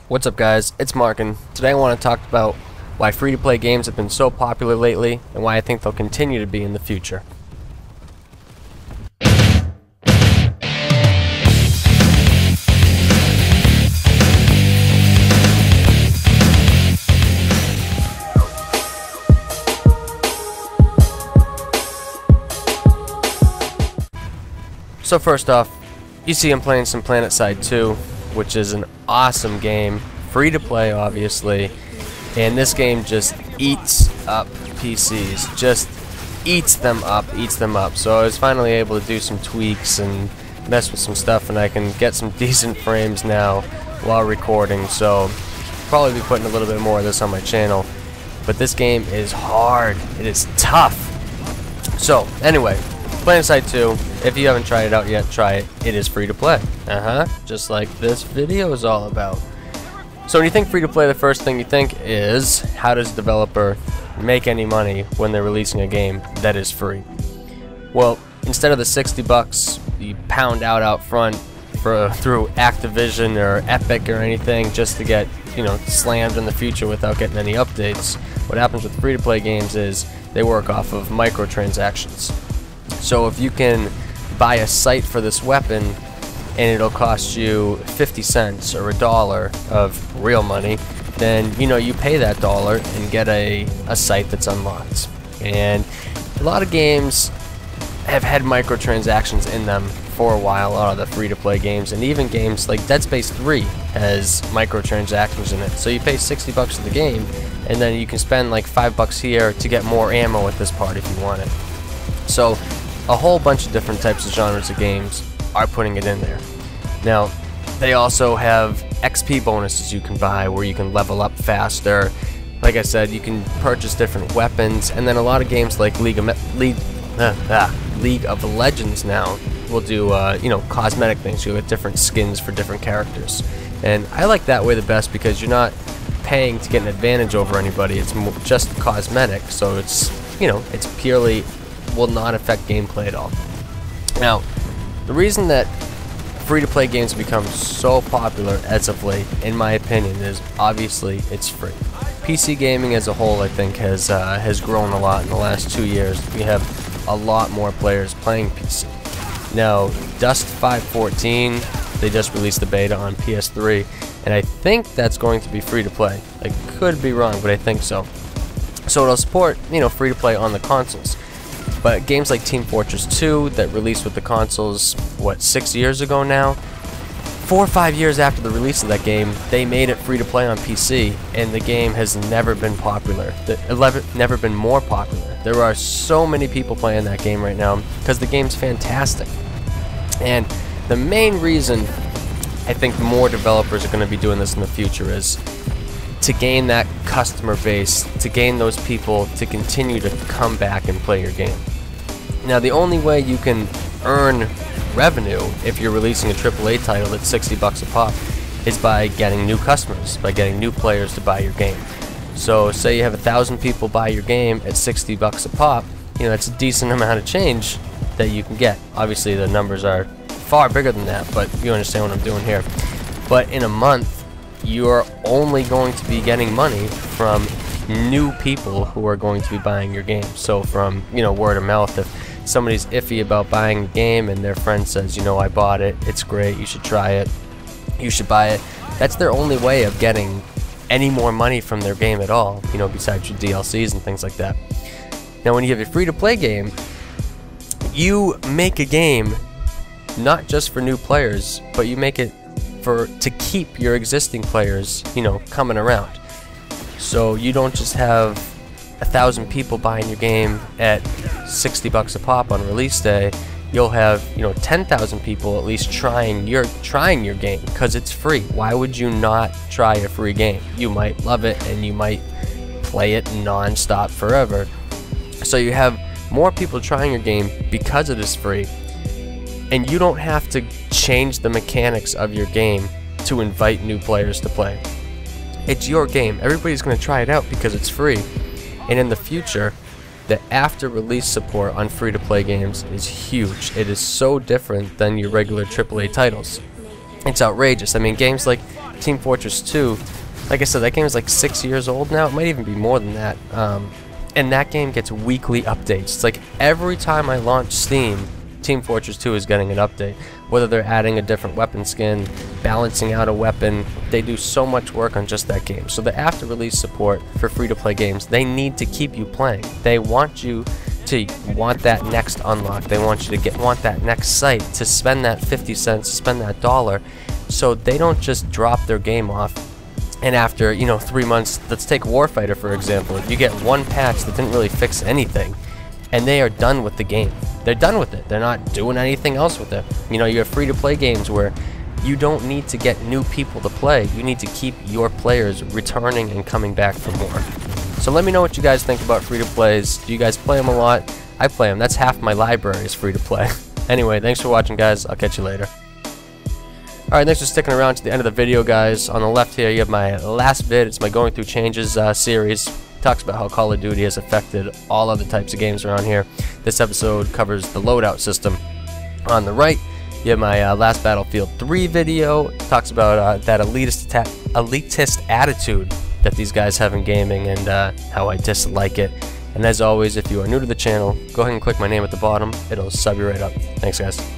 What's up guys, it's Mark, and today I want to talk about why free-to-play games have been so popular lately and why I think they'll continue to be in the future. So first off, you see I'm playing some Planetside 2, which is an awesome game, free to play obviously, and this game just eats up PCs, just eats them up. So I was finally able to do some tweaks and mess with some stuff, and I can get some decent frames now while recording, so probably be putting a little bit more of this on my channel. But this game is hard, it is tough. So anyway, Planetside 2, if you haven't tried it out yet, try it. It is free to play. Just like this video is all about. So when you think free to play, the first thing you think is, how does a developer make any money when they're releasing a game that is free? Well, instead of the 60 bucks you pound out front through Activision or Epic or anything just to get, slammed in the future without getting any updates, what happens with free to play games is they work off of microtransactions. So if you can buy a sight for this weapon and it'll cost you 50 cents or $1 of real money, then you pay that dollar and get a sight that's unlocked. And a lot of games have had microtransactions in them for a while, a lot of the free-to-play games, and even games like Dead Space 3 has microtransactions in it. So you pay 60 bucks for the game, and then you can spend like $5 here to get more ammo at this part if you want it. So a whole bunch of different types of genres of games are putting it in there. Now, they also have XP bonuses you can buy where you can level up faster. Like I said, you can purchase different weapons, and then a lot of games like League of Legends now will do cosmetic things. You'll get different skins for different characters, and I like that way the best because you're not paying to get an advantage over anybody. It's just cosmetic, so it's it's purely will not affect gameplay at all. Now, the reason that free-to-play games become so popular as of late, in my opinion, is obviously it's free. PC gaming as a whole, I think, has grown a lot in the last 2 years. We have a lot more players playing PC. Now, Dust 5.14, they just released the beta on PS3, and I think that's going to be free-to-play. I could be wrong, but I think so. So it'll support, free-to-play on the consoles. But games like Team Fortress 2 that released with the consoles, 6 years ago now? 4 or 5 years after the release of that game, they made it free to play on PC, and the game has never been popular. Never been more popular. There are so many people playing that game right now because the game's fantastic. And the main reason I think more developers are going to be doing this in the future is to gain that customer base, to gain those people to continue to come back and play your game. Now, the only way you can earn revenue if you're releasing a AAA title that's 60 bucks a pop is by getting new customers, by getting new players to buy your game. So say you have 1,000 people buy your game at 60 bucks a pop, that's a decent amount of change that you can get. Obviously the numbers are far bigger than that, but you understand what I'm doing here. But in a month, you're only going to be getting money from new people who are going to be buying your game. So from, word of mouth, if somebody's iffy about buying a game and their friend says, I bought it, it's great, you should try it, you should buy it, that's their only way of getting any more money from their game at all, besides your DLCs and things like that. Now, when you have a free-to-play game, you make a game not just for new players, but you make it to keep your existing players, coming around. So you don't just have 1,000 people buying your game at 60 bucks a pop on release day. You'll have 10,000 people at least trying your game because it's free. Why would you not try a free game? You might love it and you might play it non-stop forever. So you have more people trying your game because it is free. And you don't have to change the mechanics of your game to invite new players to play. It's your game. Everybody's going to try it out because it's free. And in the future, the after-release support on free-to-play games is huge. It is so different than your regular AAA titles. It's outrageous. I mean, games like Team Fortress 2, like I said, that game is like 6 years old now. It might even be more than that. And that game gets weekly updates. It's like every time I launch Steam, Team Fortress 2 is getting an update. Whether they're adding a different weapon skin, balancing out a weapon, they do so much work on just that game. So the after release support for free-to-play games, they need to keep you playing. They want you to want that next unlock. They want you to want that next site, to spend that 50 cents, spend that $1. So they don't just drop their game off. And after, 3 months, let's take Warfighter for example. You get one patch that didn't really fix anything, and they are done with the game. They're done with it. They're not doing anything else with it. You have free-to-play games where you don't need to get new people to play. You need to keep your players returning and coming back for more. So let me know what you guys think about free-to-plays. Do you guys play them a lot? I play them. That's half my library is free-to-play. Anyway, thanks for watching, guys. I'll catch you later. Alright, thanks for sticking around to the end of the video, guys. On the left here, you have my last vid. It's my Going Through Changes series. Talks about how Call of Duty has affected all other types of games around here. This episode covers the loadout system. On the right, you have my last Battlefield 3 video. It talks about that elitist attitude that these guys have in gaming and how I dislike it. And as always, if you are new to the channel, go ahead and click my name at the bottom. It'll sub you right up. Thanks, guys.